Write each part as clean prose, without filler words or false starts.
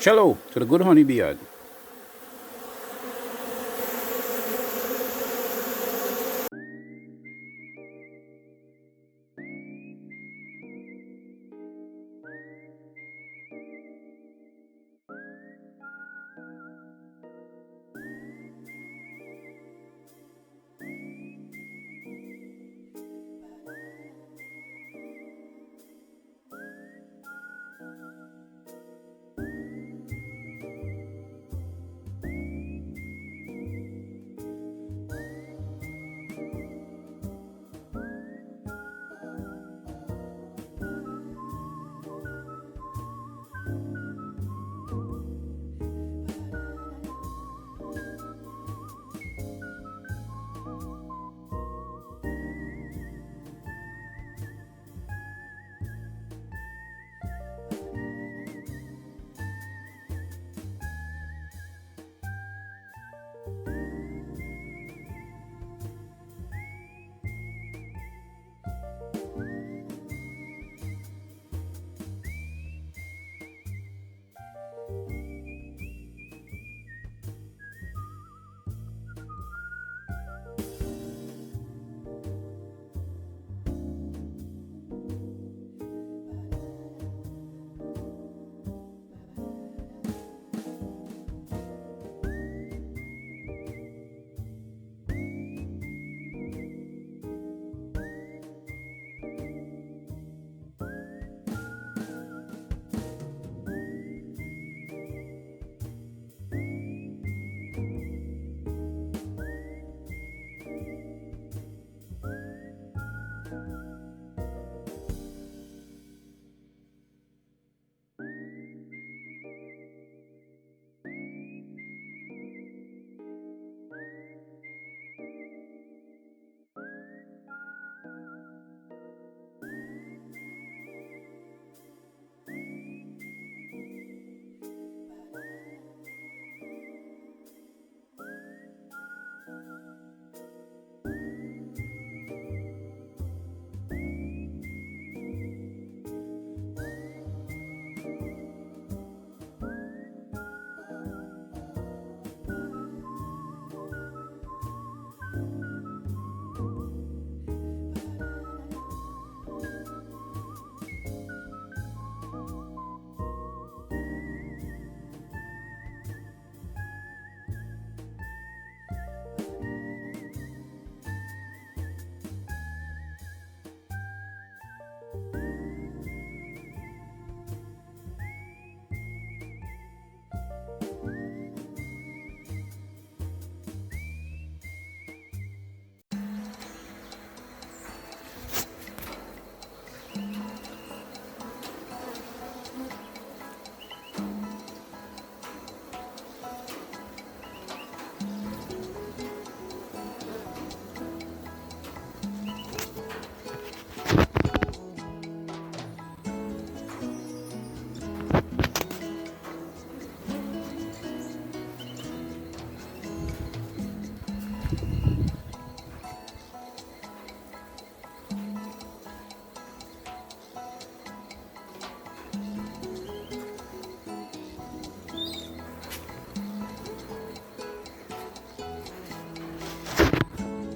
Cello to the good honeybee yard.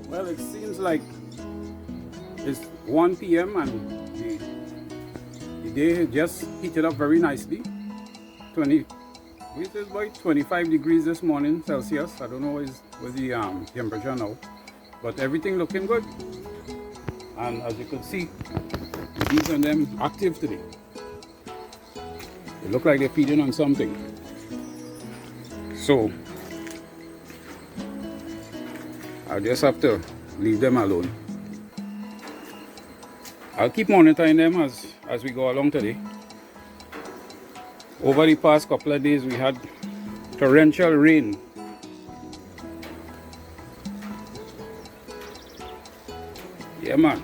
Well, it seems like it's 1 p.m. and the day just heated up very nicely. 25 degrees this morning Celsius. I don't know what's the temperature now, but everything looking good. And as you can see, the bees and them active today. They look like they're feeding on something. So I just have to leave them alone. I'll keep monitoring them as we go along today. Over the past couple of days we had torrential rain. Yeah, man.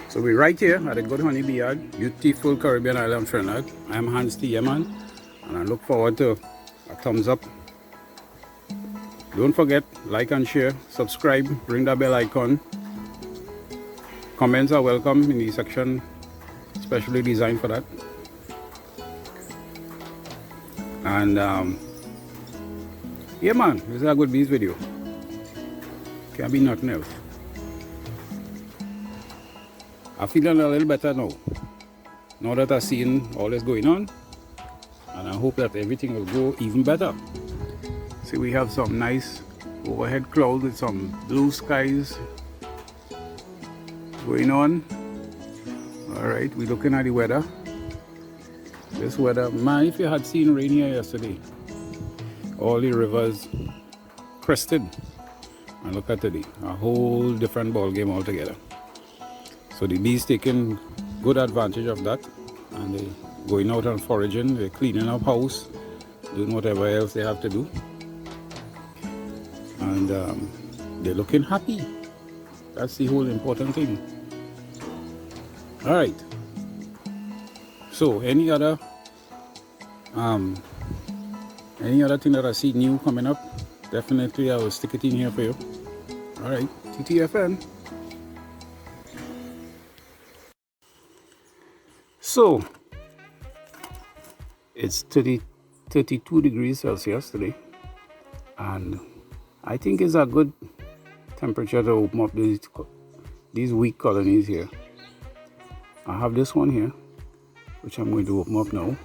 So we're right here at the Good Honeybee Yard, beautiful Caribbean island, Trinidad. I'm H.T.Y, and I look forward to a thumbs up. Don't forget, like and share, subscribe, ring the bell icon. Comments are welcome in the section, specially designed for that. And yeah man, this is a good bees video. Can't be nothing else. I'm feeling a little better now that I've seen all this going on, and I hope that everything will go even better. See, we have some nice overhead clouds with some blue skies going on. Alright, we're looking at the weather. This weather, man, if you had seen rain here yesterday, all the rivers crested, and look at today, a whole different ball game altogether. So the bees taking good advantage of that, and they going out and foraging, they're cleaning up house, doing whatever else they have to do, and they're looking happy. That's the whole important thing. All right, so any other thing that I see new coming up, definitely I will stick it in here for you. All right, TTFN. So it's 32 degrees Celsius today, and I think it's a good temperature to open up these weak colonies here. I have this one here, which I'm going to open up now.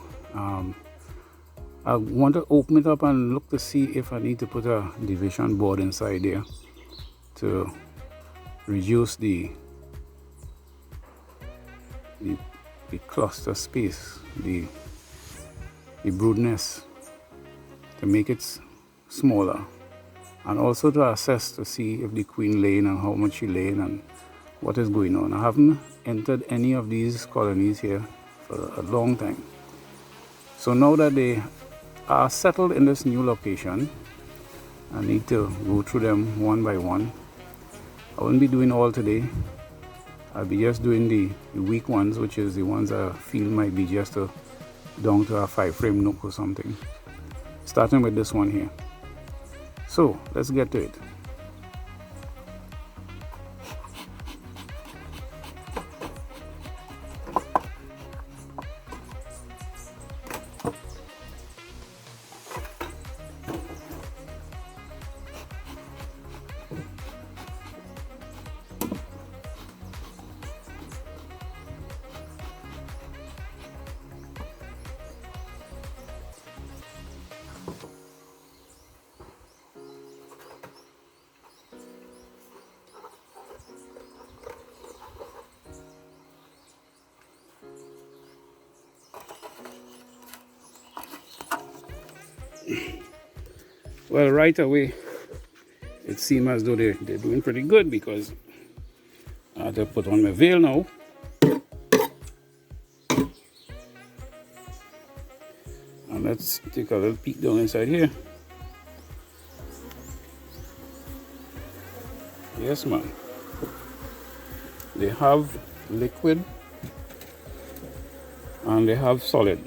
I want to open it up and look to see if I need to put a division board inside there to reduce the cluster space, the brood nest, to make it smaller, and also to assess to see if the queen laying and how much she laying and what is going on. I haven't entered any of these colonies here for a long time. So now that they are settled in this new location, I need to go through them one by one. I won't be doing all today. I'll be just doing the weak ones, which is the ones I feel might be just down to a 5-frame nook or something. Starting with this one here. So let's get to it. Well, right away, it seems as though they're doing pretty good, because I have to put on my veil now. And let's take a little peek down inside here. Yes, man. They have liquid and they have solid.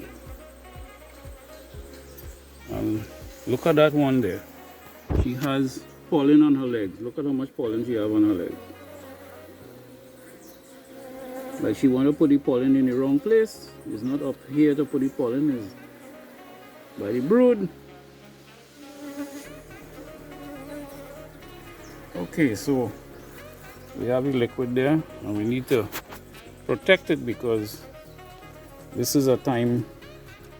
And look at that one there. She has pollen on her legs. Look at how much pollen she has on her legs. Like she want to put the pollen in the wrong place. It's not up here to put the pollen, it's by the brood. Okay, so we have the liquid there, and we need to protect it, because this is a time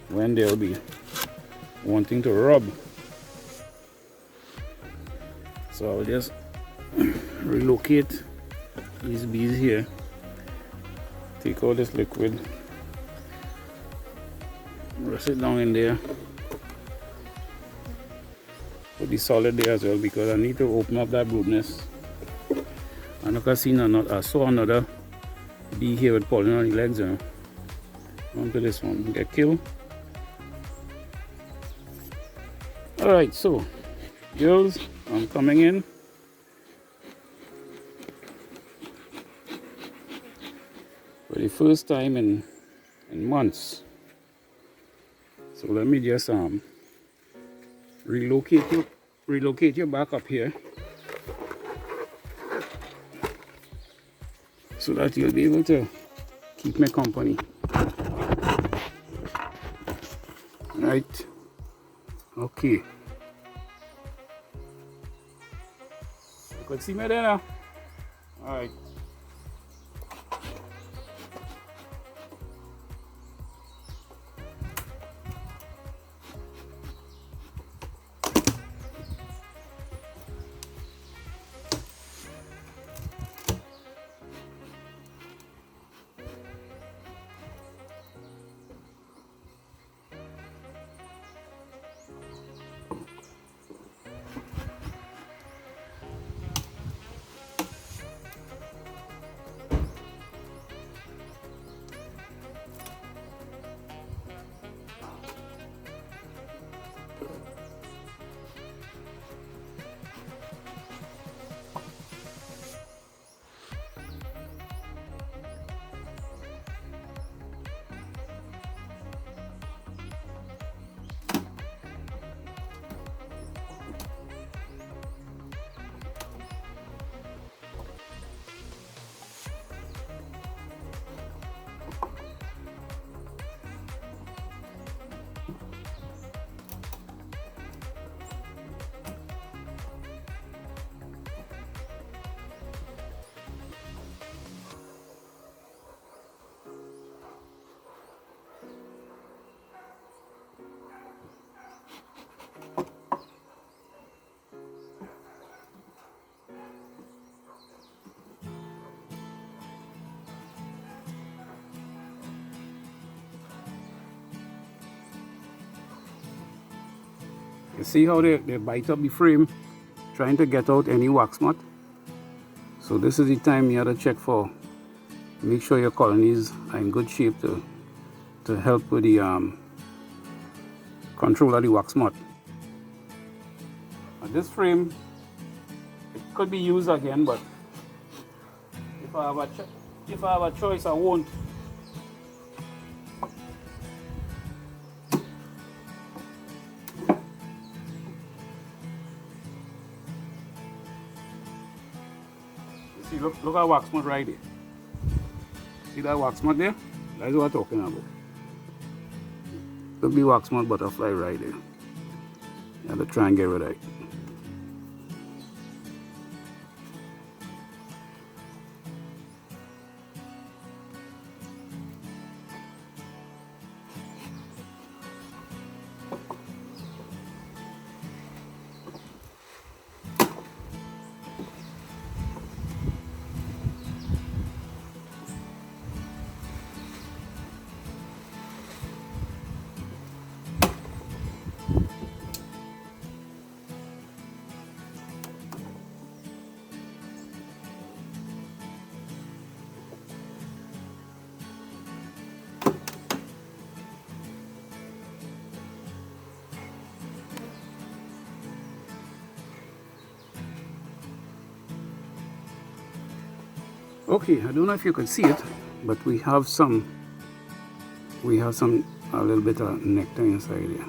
when they'll be wanting to rub. So I'll just relocate these bees here, take all this liquid, rest it down in there, put the solid there as well, because I need to open up that brood nest. And look, I saw another bee here with pollen on the legs. Onto this one, get killed. Alright, so girls, I'm coming in. For the first time in months. So let me just relocate you back up here, so that you'll be able to keep me company. Right. Okay. You could see me there now. All right. You see how they bite up the frame, trying to get out any wax moth. So this is the time you have to check for, make sure your colonies are in good shape to help with the control of the wax moth. Now this frame, it could be used again, but if I have a choice, I won't. See, look at wax moth right there. See that wax moth there? That's what I'm talking about. Look the wax moth butterfly right there. You have to try and get rid of it. Okay, I don't know if you can see it, but we have a little bit of nectar inside here.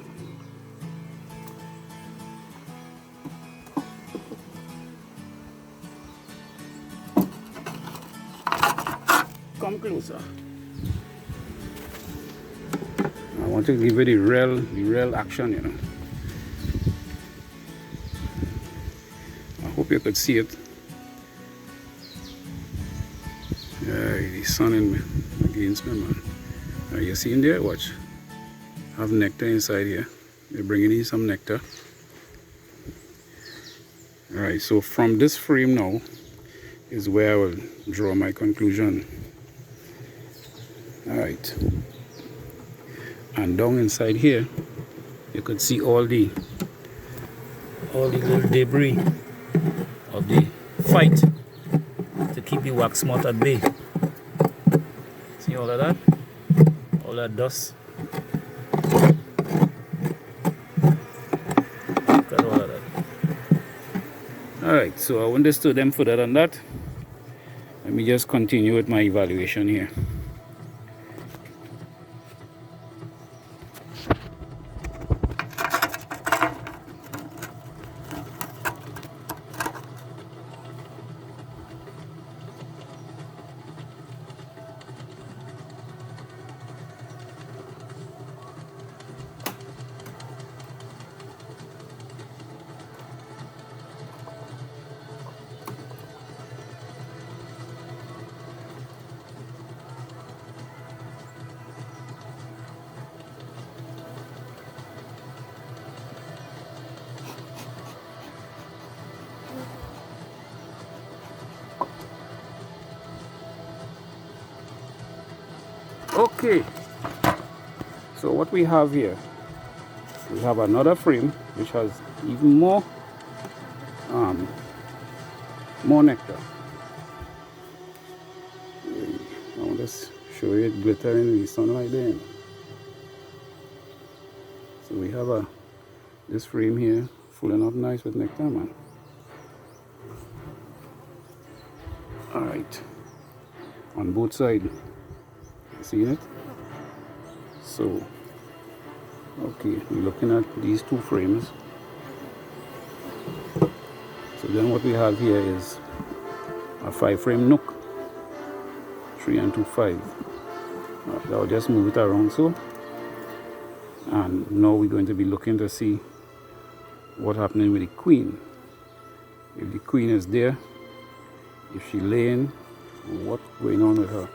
Come closer. I want to give it the real action, you know. I hope you could see it. The sun against me, man. You see in there? Watch. I have nectar inside here. They're bringing in some nectar. Alright, so from this frame now is where I will draw my conclusion. Alright. And down inside here, you could see all the little debris of the fight to keep the wax moth at bay. See all of that? All that dust. Look at all of that. Alright, so I won't disturb them further than that. Let me just continue with my evaluation here. Okay, so what we have here, we have another frame which has even more nectar. I want to show you it glittering in the sunlight there. So we have this frame here filling up nice with nectar, man. All right, on both sides. You see it? So, okay, we're looking at these two frames. So then what we have here is a 5-frame nook, 3 and 2 5. I'll just move it around so. And now we're going to be looking to see what's happening with the queen. If the queen is there, if she's laying, what's going on with her.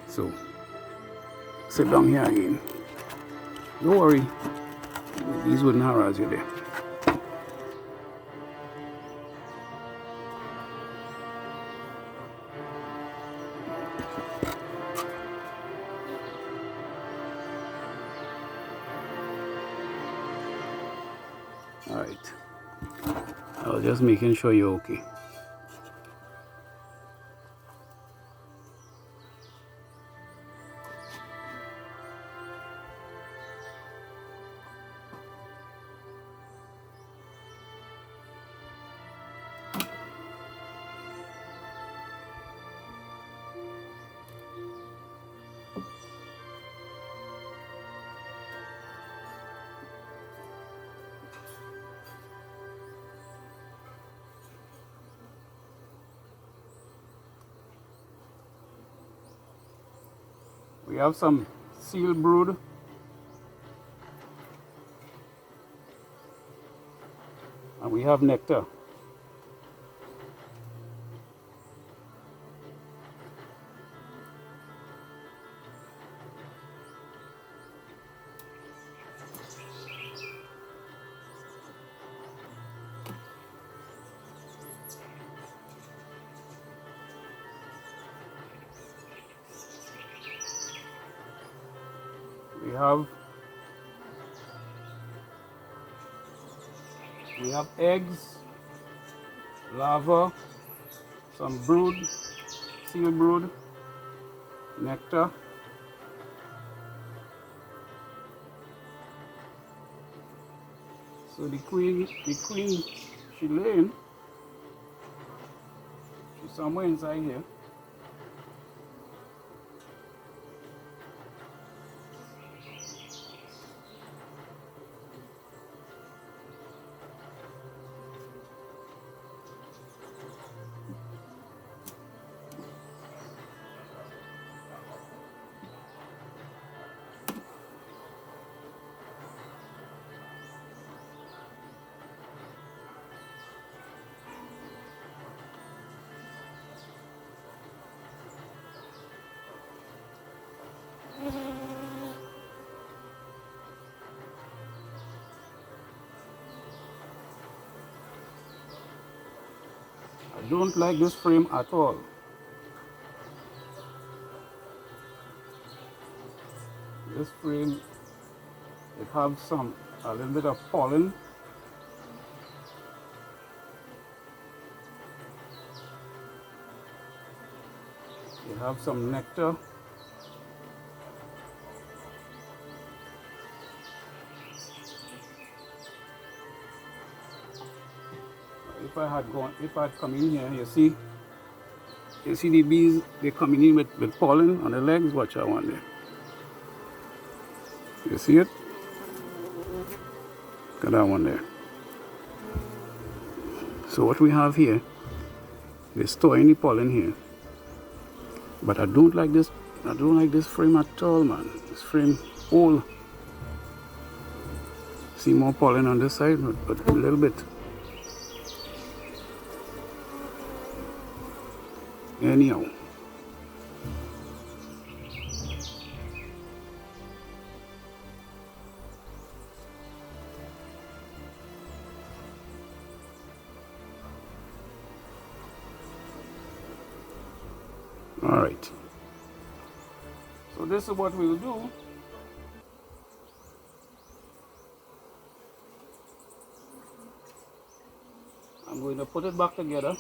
So, sit down here again. Don't worry, these wouldn't harass you there. Alright, I was just making sure you're okay. We have some seal brood. And we have nectar. We have eggs, larvae, some brood, seal brood, nectar. So the queen, she laying. She's somewhere inside here. I don't like this frame at all. This frame, it has a little bit of pollen. It have some nectar. If I had come in here, you see the bees, they're coming in with pollen on the legs. Watch that one there. You see it? Look at that one there. So what we have here, they're storing the pollen here. But I don't like this frame at all, man. This frame all. See more pollen on this side, but a little bit. Anyhow. All right. So this is what we'll do. I'm going to put it back together.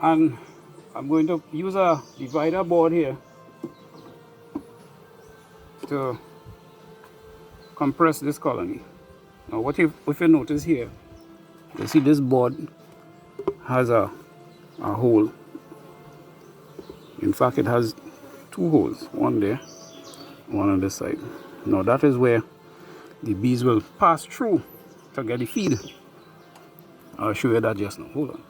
And I'm going to use a divider board here to compress this colony. Now what if you notice here, you see this board has a hole. In fact, it has two holes, one there, one on this side. Now that is where the bees will pass through to get the feed. I'll show you that just now. Hold on.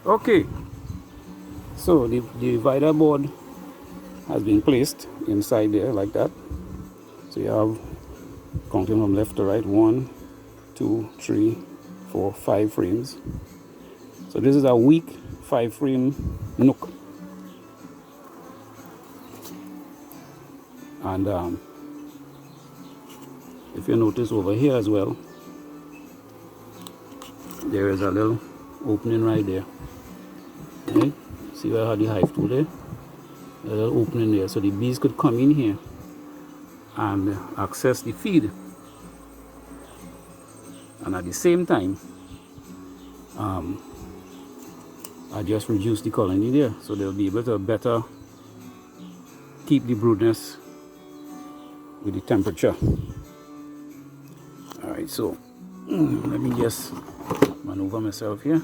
Okay, so the divider board has been placed inside there like that. So you have, counting from left to right, 1, 2, 3, 4, 5 frames. So this is a weak 5-frame nook. And if you notice over here as well, there is a little opening right there. Right? See where I had the hive tool there? A little opening there, so the bees could come in here and access the feed, and at the same time I just reduce the colony there, so they'll be able to better keep the brood nest with the temperature. Alright, so let me just maneuver myself here.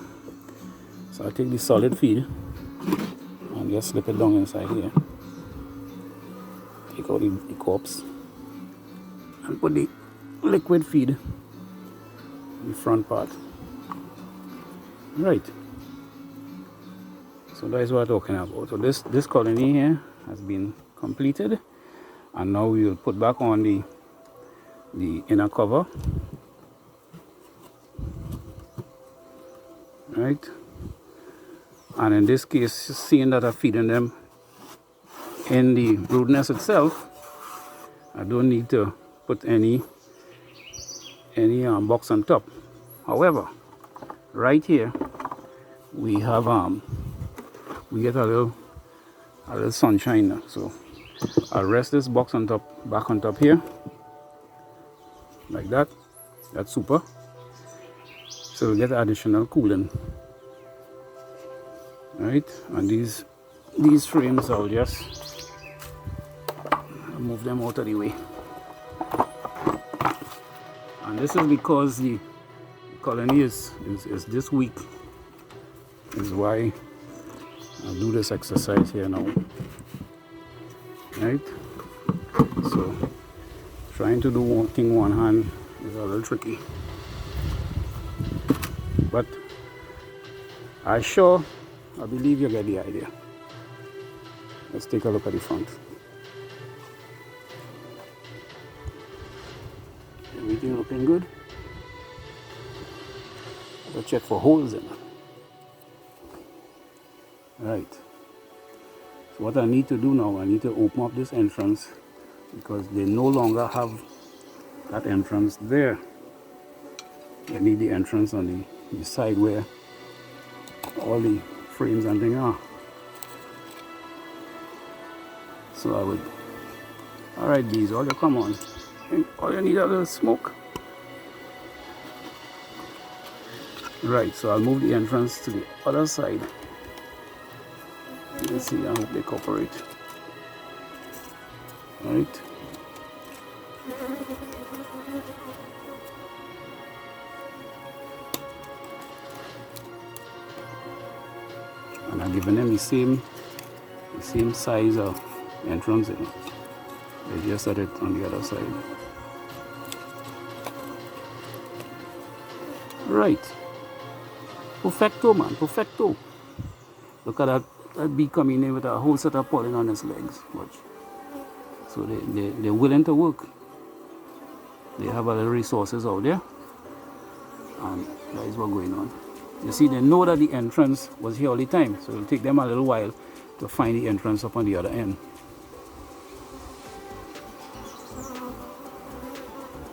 So I'll take the solid feed and just slip it down inside here. Take out the corpse and put the liquid feed in the front part. Right. So that is what I'm talking about. So this colony here has been completed, and now we will put back on the inner cover. Right. And in this case, seeing that I'm feeding them in the brood nest itself, I don't need to put any box on top. However, right here we have we get a little sunshine now. So I'll rest this box on top, back on top here, like that. That's super. So we get additional cooling. Right, and these frames, I'll just move them out of the way. And this is because the colony is this weak, is why I'll do this exercise here now. Right, so trying to do one thing one hand is a little tricky. but I believe you get the idea. Let's take a look at the front. Everything looking good. I'll check for holes in it. Right. So what I need to do now, I need to open up this entrance because they no longer have that entrance there. They need the entrance on the side where all the frames and things are. So I would, alright bees, all you come on. All you need is a little smoke. Right, so I'll move the entrance to the other side. Let's see, I hope they cooperate. Alright. And I'm giving them the same size of entrance in it. They just set it on the other side. Right. Perfecto, man, perfecto. Look at that bee coming in with a whole set of pollen on his legs. Watch. So they're willing to work. They have other resources out there. And that is what's going on. You see, they know that the entrance was here all the time. So it'll take them a little while to find the entrance up on the other end.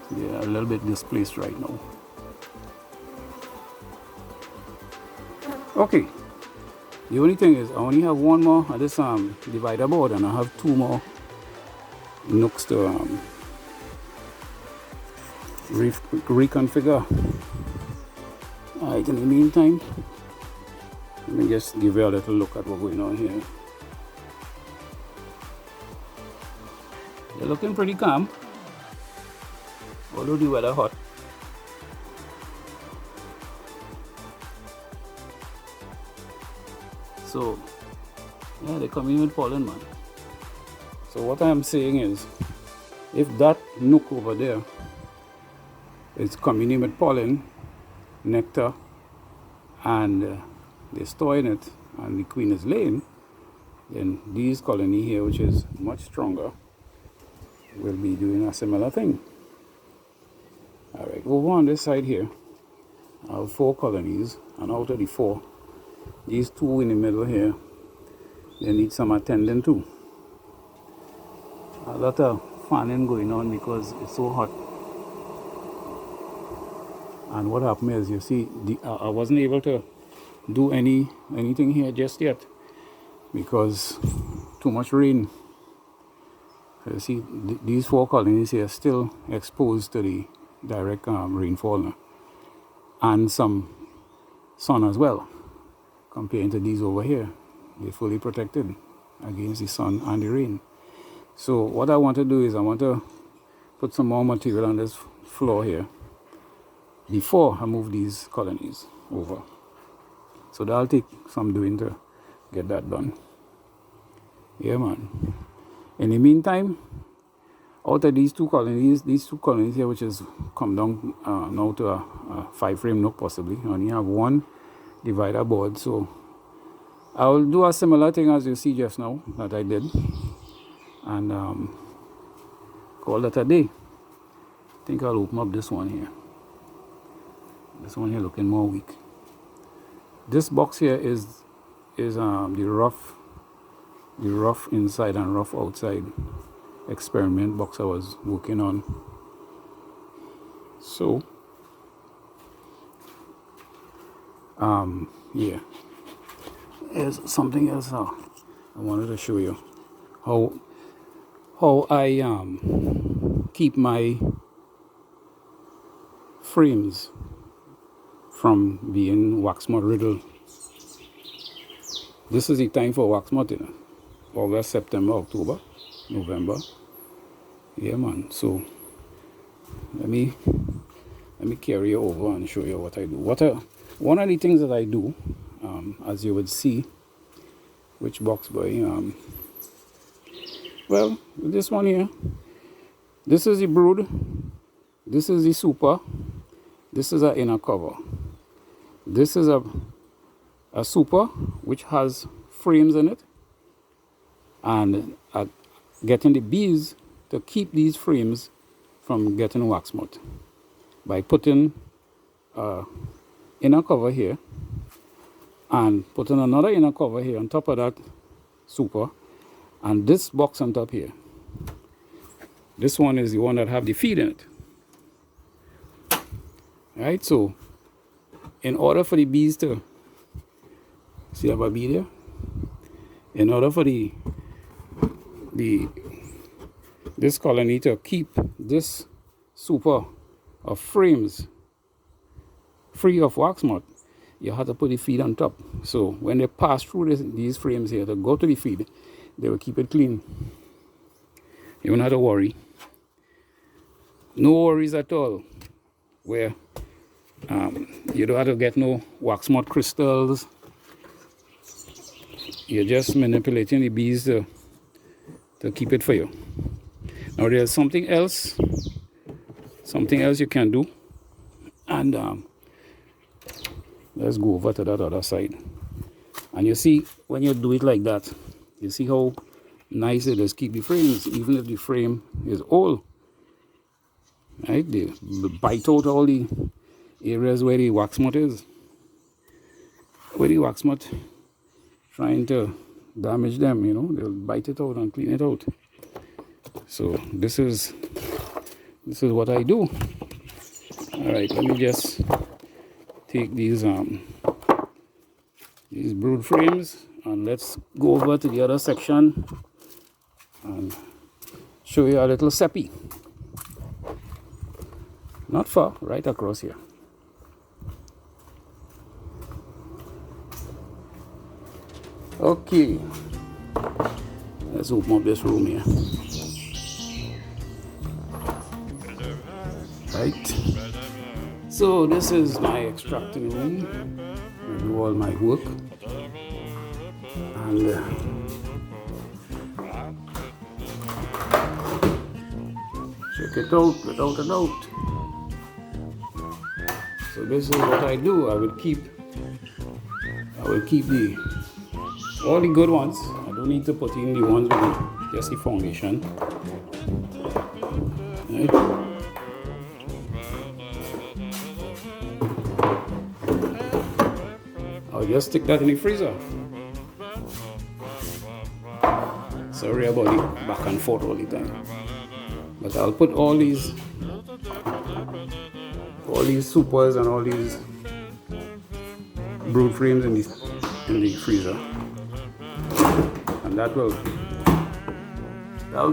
They're a little bit displaced right now. Okay. The only thing is I only have one more of this divider board, and I have two more nooks to reconfigure. Alright, in the meantime, let me just give you a little look at what's going on here. They're looking pretty calm, although the weather hot. So, yeah, they're coming in with pollen, man. So what I'm saying is, if that nook over there is coming in with pollen, nectar, and they're storing it, and the queen is laying, then these colony here, which is much stronger, will be doing a similar thing. Alright, over on this side here, I have 4 colonies, and out of the 4, these 2 in the middle here, they need some attending to. A lot of fanning going on because it's so hot. And what happened is, you see, I wasn't able to do anything here just yet because too much rain. So you see, these 4 colonies here are still exposed to the direct rainfall now, and some sun as well. Comparing to these over here, they're fully protected against the sun and the rain. So what I want to do is I want to put some more material on this floor here before I move these colonies over. So that'll take some doing to get that done. Yeah, man. In the meantime, out of these two colonies here, which is come down now to a 5-frame nook possibly, I only have 1 divider board, so I'll do a similar thing as you see just now that I did, and call that a day. I think I'll open up this one here. This one here looking more weak. This box here is the rough inside and rough outside experiment box I was working on. So yeah, there's something else I wanted to show you, how I keep my frames from being wax moth riddled. This is the time for wax moth, you know? August, September, October, November. Yeah, man. So let me carry you over and show you what I do. One of the things that I do, as you would see, which box boy, well, this one here, this is the brood, this is the super, this is our inner cover. This is a super which has frames in it, and getting the bees to keep these frames from getting wax moth by putting inner cover here and putting another inner cover here on top of that super, and this box on top here. This one is the one that have the feed in it. Right, so in order for the bees to see, have a bee there, in order for this colony to keep this super of frames free of wax moth, you have to put the feed on top. So when they pass through these frames here to go to the feed, they will keep it clean. You don't have to worry. No worries at all. Where you don't have to get no wax moth crystals. You're just manipulating the bees to keep it for you. Now there's something else you can do, and let's go over to that other side. And you see, when you do it like that, you see how nice it is. Keep the frames, even if the frame is old. Right? They bite out all the areas where the wax moth is. Where the wax moth trying to damage them, you know, they'll bite it out and clean it out. So this is what I do. All right, let me just take these brood frames and let's go over to the other section and show you a little seppi. Not far, right across here. Okay, let's open up this room here. Right, so this is my extracting room. I do all my work, and check it out without a doubt. So this is what I do. I will keep all the good ones. I don't need to put in the ones with just the foundation. Right. I'll just stick that in the freezer. Sorry about the back and forth all the time. But I'll put all these supers and all these brood frames in the freezer. And that will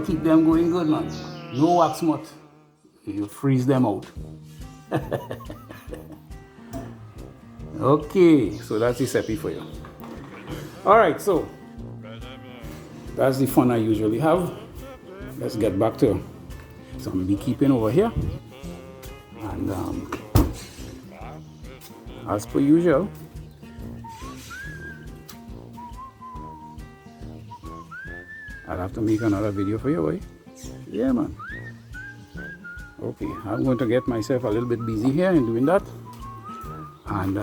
keep them going good, man. No wax moth. You freeze them out. Okay, so that's the seppi for you. Alright, so that's the fun I usually have. Let's get back to some beekeeping over here. And as per usual, I'll have to make another video for you, boy. Yeah, man. Okay, I'm going to get myself a little bit busy here in doing that. And,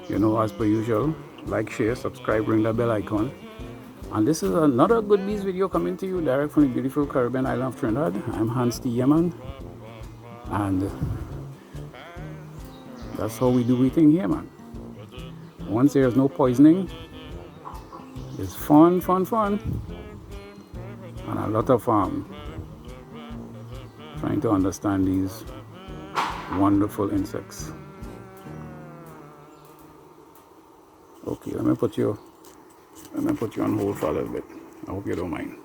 you know, as per usual, like, share, subscribe, ring the bell icon. And this is another Good Bees video coming to you direct from the beautiful Caribbean island of Trinidad. I'm H.T.Y, man. And that's how we do everything here, man. Once there's no poisoning, it's fun. And a lot of trying to understand these wonderful insects. Okay, let me put you on hold for a little bit. I hope you don't mind.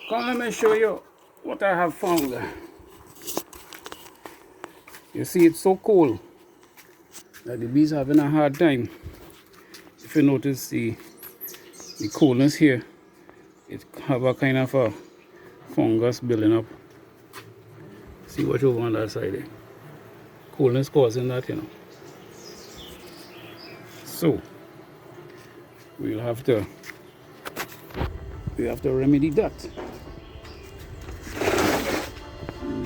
Come, let me show you what I have found. You see, it's so cold that the bees are having a hard time. If you notice the coolness here, it have a kind of a fungus building up. See what over on that side there. Coolness causing that, you know. So we have to remedy that.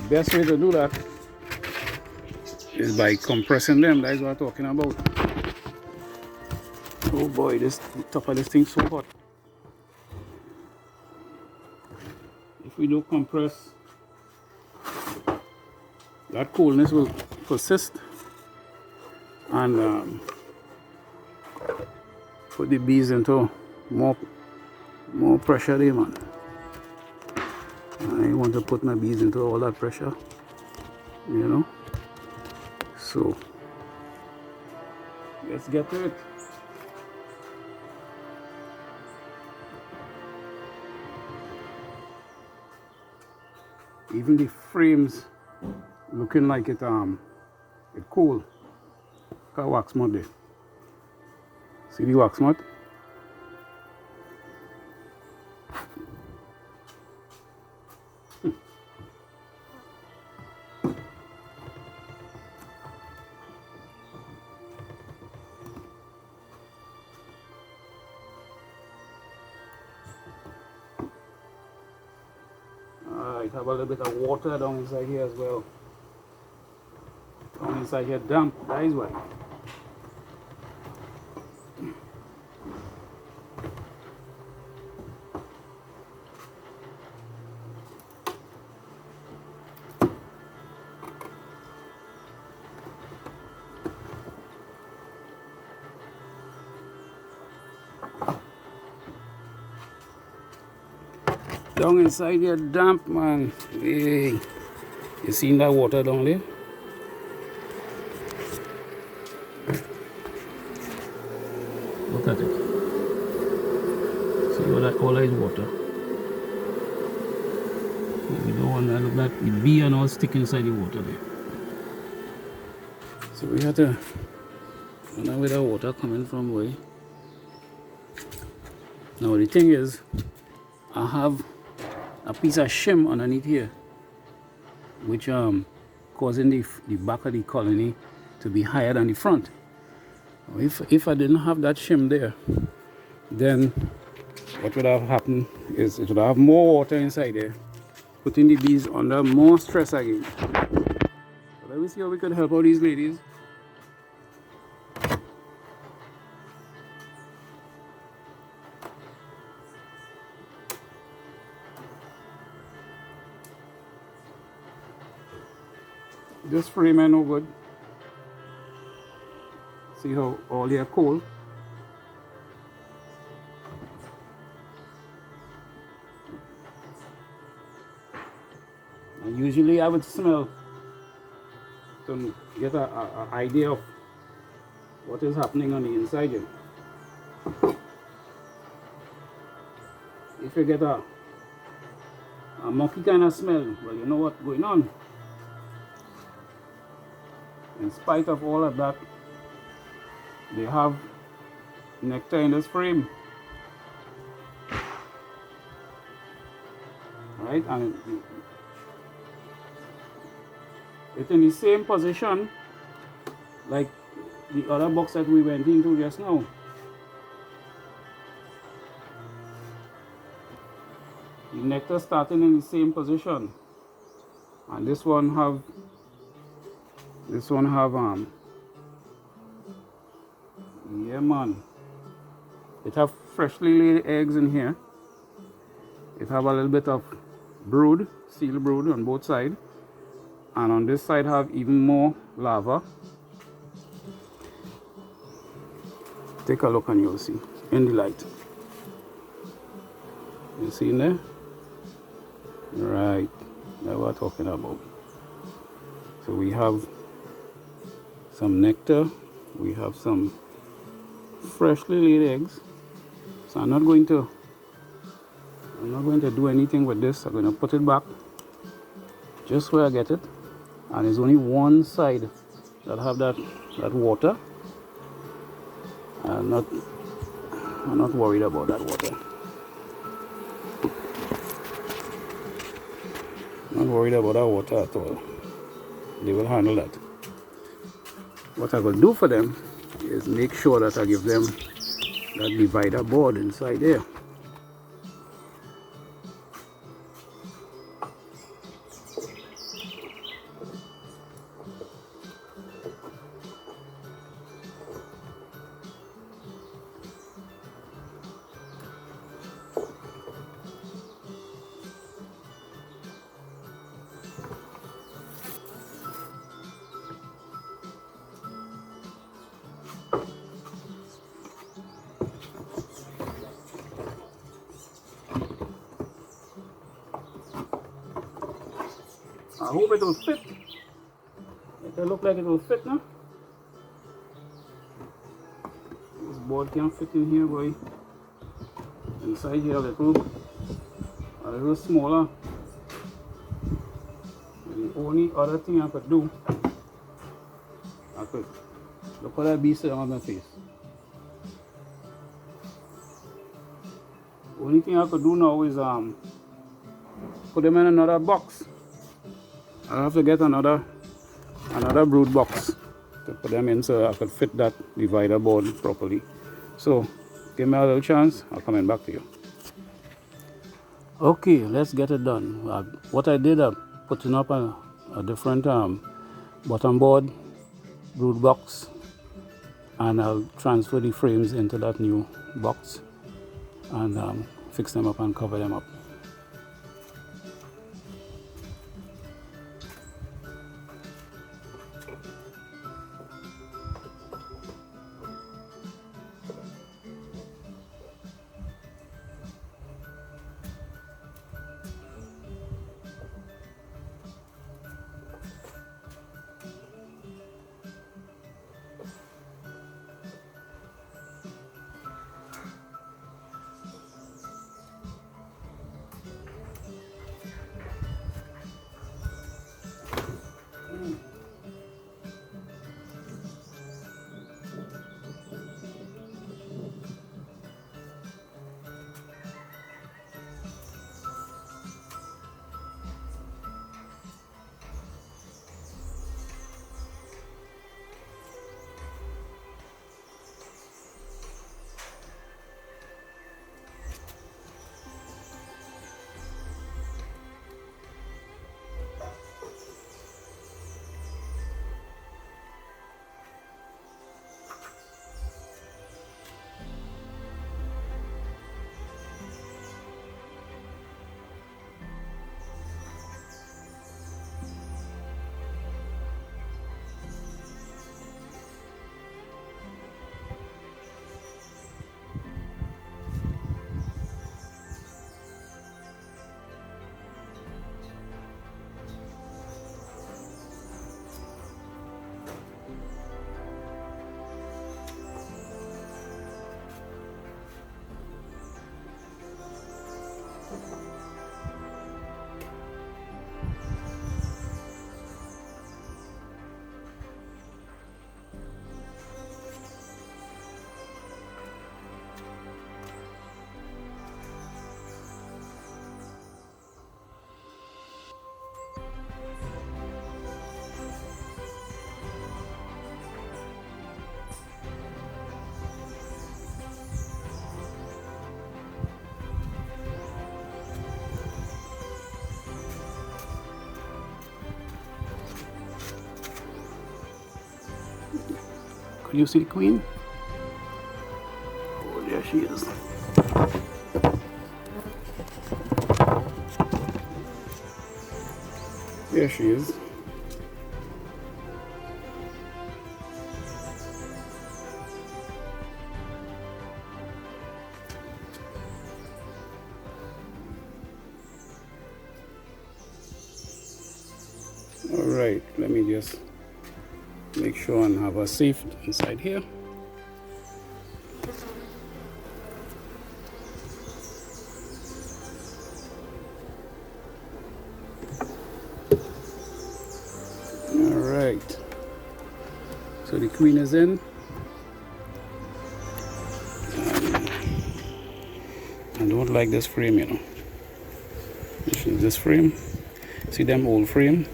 The best way to do that is by compressing them. That's what I'm talking about. Oh boy, the top of this thing so hot. If we don't compress, that coolness will persist and put the bees into more pressure there, man. I want to put my bees into all that pressure, you know. So let's get to it. Even the frames looking like it cool. Look at wax mud there. See the wax mud? Alright, have a little bit of water down inside here as well. Down inside here damp, that is why. Down inside here damp, man. Hey, you seen that water down there? Look at it. See all that is water. We don't want to look like the bee and all stick inside the water there. So we have to wonder where the water coming from way. Now the thing is, I have a piece of shim underneath here, which causing the back of the colony to be higher than the front. If I didn't have that shim there, then what would have happened is it would have more water inside there, putting the bees under more stress again. So let me see how we can help out these ladies. This frame ain't no good. See how all they are cold. And usually I would smell to get an idea of what is happening on the inside here. If you get a mucky kind of smell, well, you know what's going on. In spite of all of that, they have nectar in this frame. Right? And it's in the same position like the other box that we went into just now. The nectar starting in the same position. And this one have yeah, man, it have freshly laid eggs in here. It have a little bit of brood, seal brood on both sides, and on this side have even more larvae. Take a look and you'll see in the light. You see in there? Right, that's what I'm talking about. So we have some nectar, we have some freshly laid eggs. So I'm not going to I'm not going to do anything with this. I'm going to put it back just where I get it, and there's only one side that have that water. I'm not worried about that water. Not worried about that water at all. They will handle that. What I will do for them is make sure that I give them that divider board inside there. I hope it will fit. It will look like it will fit now. This board can fit in here, boy. Inside here a little smaller. The only other thing I could do, look at that beast on my face. The only thing I could do now is put them in another box. I'll have to get another brood box to put them in so I could fit that divider board properly. So give me a little chance, I'll come in back to you. Okay, let's get it done. What I did, I'm putting up a different bottom board, brood box, and I'll transfer the frames into that new box and fix them up and cover them up. Can you see the queen? Oh, there she is. There she is. All right, let me just make sure and have her safe inside here. queen is in. I don't like this frame, you know. This frame, see them old frame,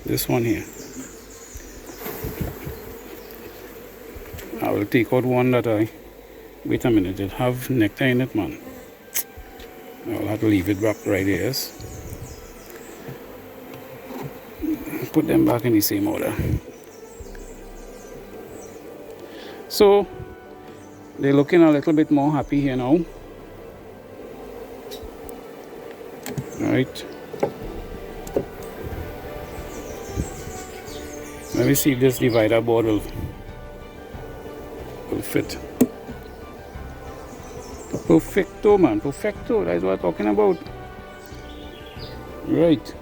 this one here. I will take out one that wait a minute, it have nectar in it, man. I'll have to leave it back right here. Yes. Put them back in the same order. So they're looking a little bit more happy here now. Right. Let me see if this divider board will fit. Perfecto, man. Perfecto. That's what I'm talking about. Right.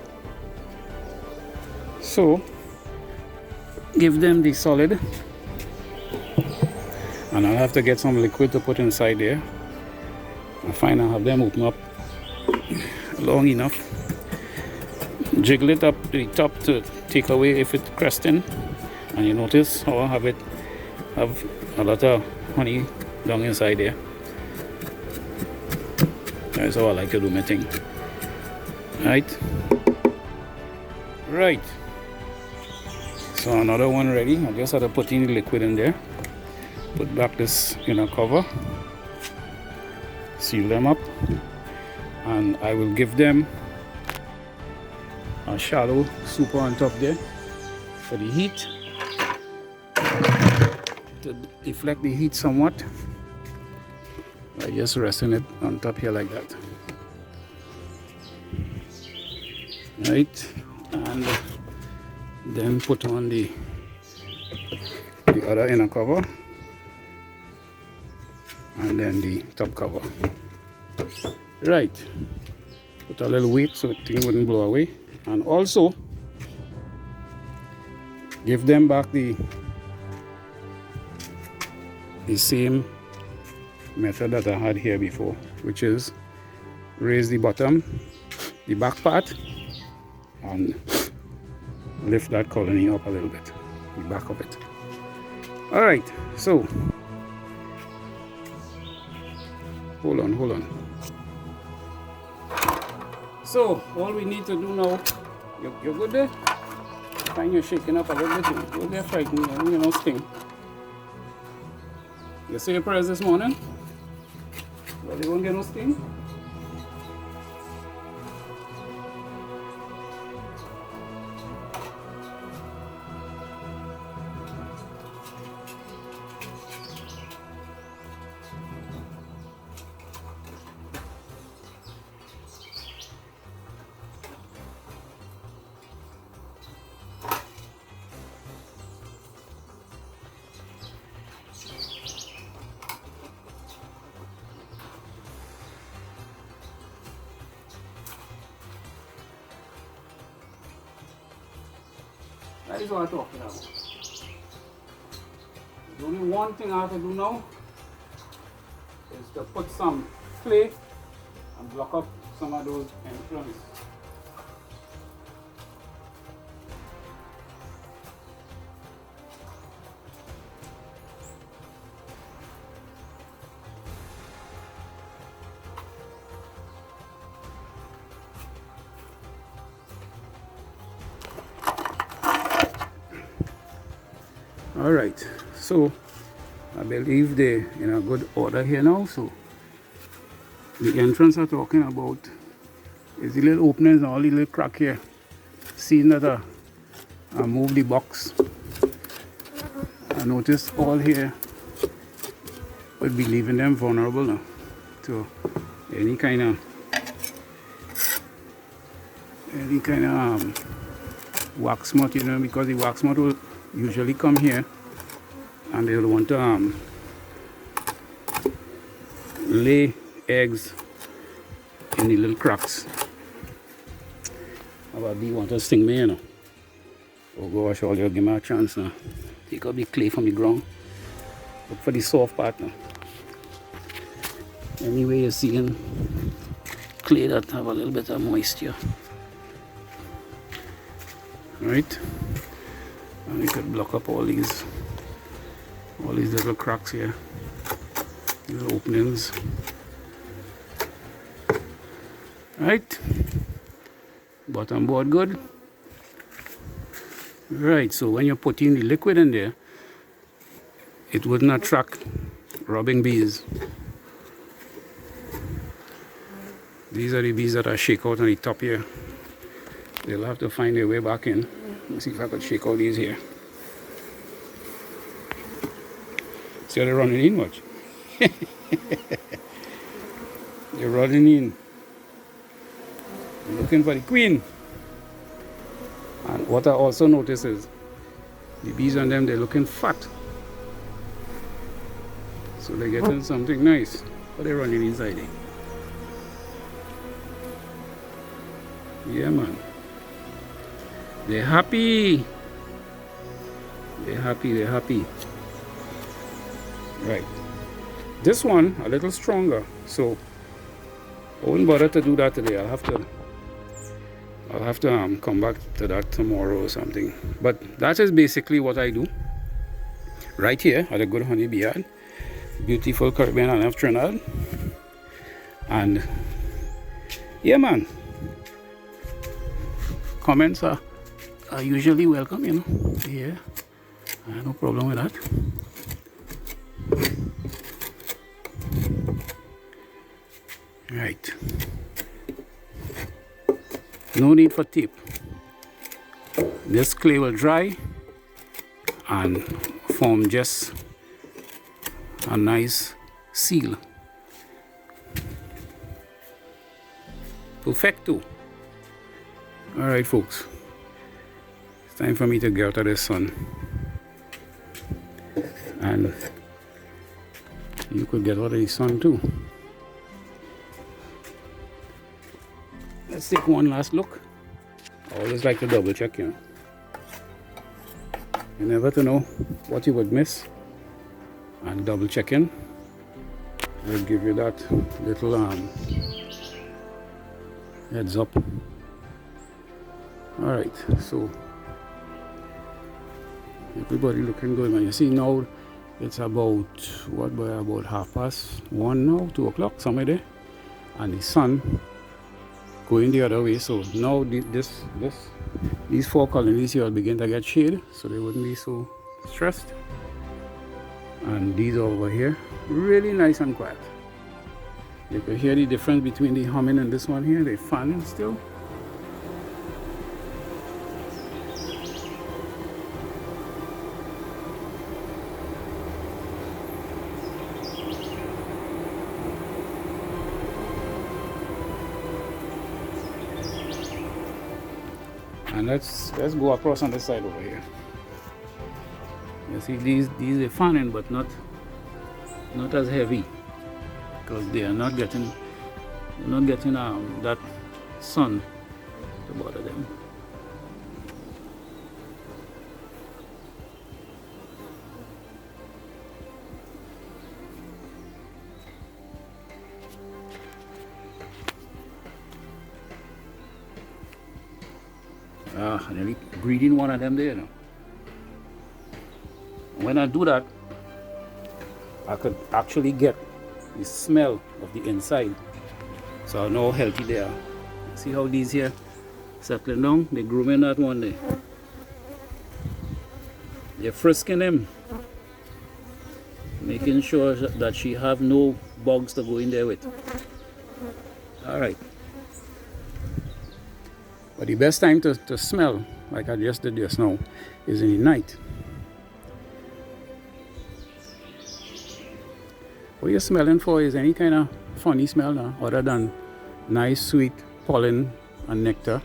So give them the solid. And I'll have to get some liquid to put inside there. I find I'll have them open up long enough. Jiggle it up to the top to take away if it's cresting. And you notice how I have a lot of honey down inside there. That's how I like to do my thing. Right? Right. So another one ready. I just had to put in the liquid in there. Put back this inner cover. Seal them up. And I will give them a shallow super on top there for the heat. To deflect the heat somewhat. I just resting it on top here like that. Right, and then put on the other inner cover and then the top cover. Right, put a little weight so the thing wouldn't blow away, and also give them back the same method that I had here before, which is raise the bottom, the back part, and lift that colony up a little bit, the back of it. All right, so hold on. So all we need to do now, you're good there? Find you're shaking up a little bit. You'll get frightened, you know, sting. You say your prayers this morning? Well, you won't get no sting? That is what I'm talking about. The only one thing I have to do now is to put some clay and block up some of those entrances. All right, so I believe they're in a good order here now. So the entrance I'm talking about is the little openings and all the little crack here. Seeing that I moved the box, I noticed all here would be leaving them vulnerable now to any kind of wax moth, you know, because the wax moth will usually come here and they'll want to lay eggs in the little cracks. How about they want to sting me, you know? Oh gosh, all you give me a chance now. Take out the clay from the ground. Look for the soft part now. Anyway, you're seeing clay that have a little bit of moisture. Right? And we could block up all these little cracks here, these openings. Right, bottom board good. Right, so when you're putting the liquid in there, it wouldn't attract robbing bees. These are the bees that are shake out on the top here. They'll have to find their way back in. Let's see if I could shake all these here. See how they're running in, watch. They're running in. They're looking for the queen. And what I also notice is the bees on them, they're looking fat. So they're getting something nice. But they're running inside there. Yeah, man. They're happy. They're happy, they're happy. Right. This one, a little stronger. So I won't bother to do that today. I'll have to come back to that tomorrow or something. But that is basically what I do. Right here at a good honeybee yard. Beautiful Caribbean Island of Trinidad. And yeah, man. Comments are usually welcome, you know. Yeah, I have no problem with that. Right. No need for tape. This clay will dry and form just a nice seal. Perfecto. Alright, folks, it's time for me to get out of the sun. And you could get out of the sun too. Let's take one last look. I always like to double check, you know. You never to know what you would miss. And double checking will give you that little heads up. Alright, so everybody looking good, man. You see now it's about about 1:30 now, 2 o'clock, somewhere there, and the sun going the other way. So now these 4 colonies here will begin to get shade, so they wouldn't be so stressed. And these over here, really nice and quiet. You can hear the difference between the humming and this one here. They're fanning still. And let's go across on this side over here. You see these are fanning, but not as heavy, because they are not getting that sun to bother them. Nearly breeding one of them there now. When I do that, I could actually get the smell of the inside, so I know how healthy they are. See how these here settling down? They're grooming that one there. They're frisking them, making sure that she have no bugs to go in there with. Alright. But the best time to smell, like I just did just now, is in the night. What you're smelling for is any kind of funny smell now, other than nice sweet pollen and nectar.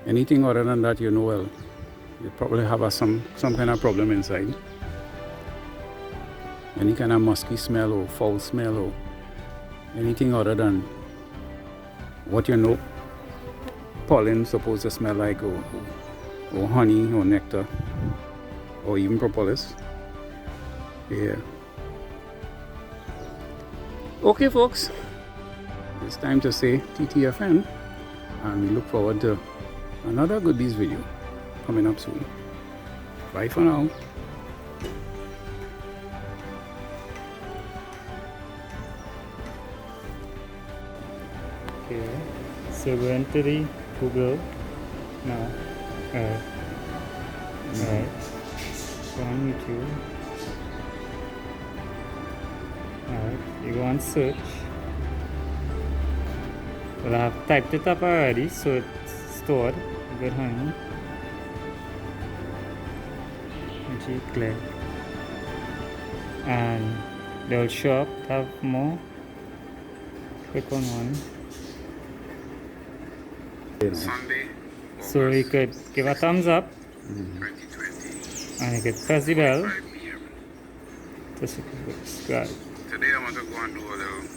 Anything other than that, you know, well, you probably have some kind of problem inside. Any kind of musky smell or foul smell or anything other than what you know pollen supposed to smell like, or honey or nectar or even propolis. Yeah. Okay, folks, it's time to say TTFN, and we look forward to another Good Bees video coming up soon. Bye for now. Okay, so go into the Google now. Alright. Go on YouTube. Alright, you go on search. Well, I have typed it up already, so it's stored. Good honey. And you click. And they'll show up, have more. Click on one. Sunday. So you could give a thumbs up. And you could press the bell. Just subscribe. Today I want to go and do a little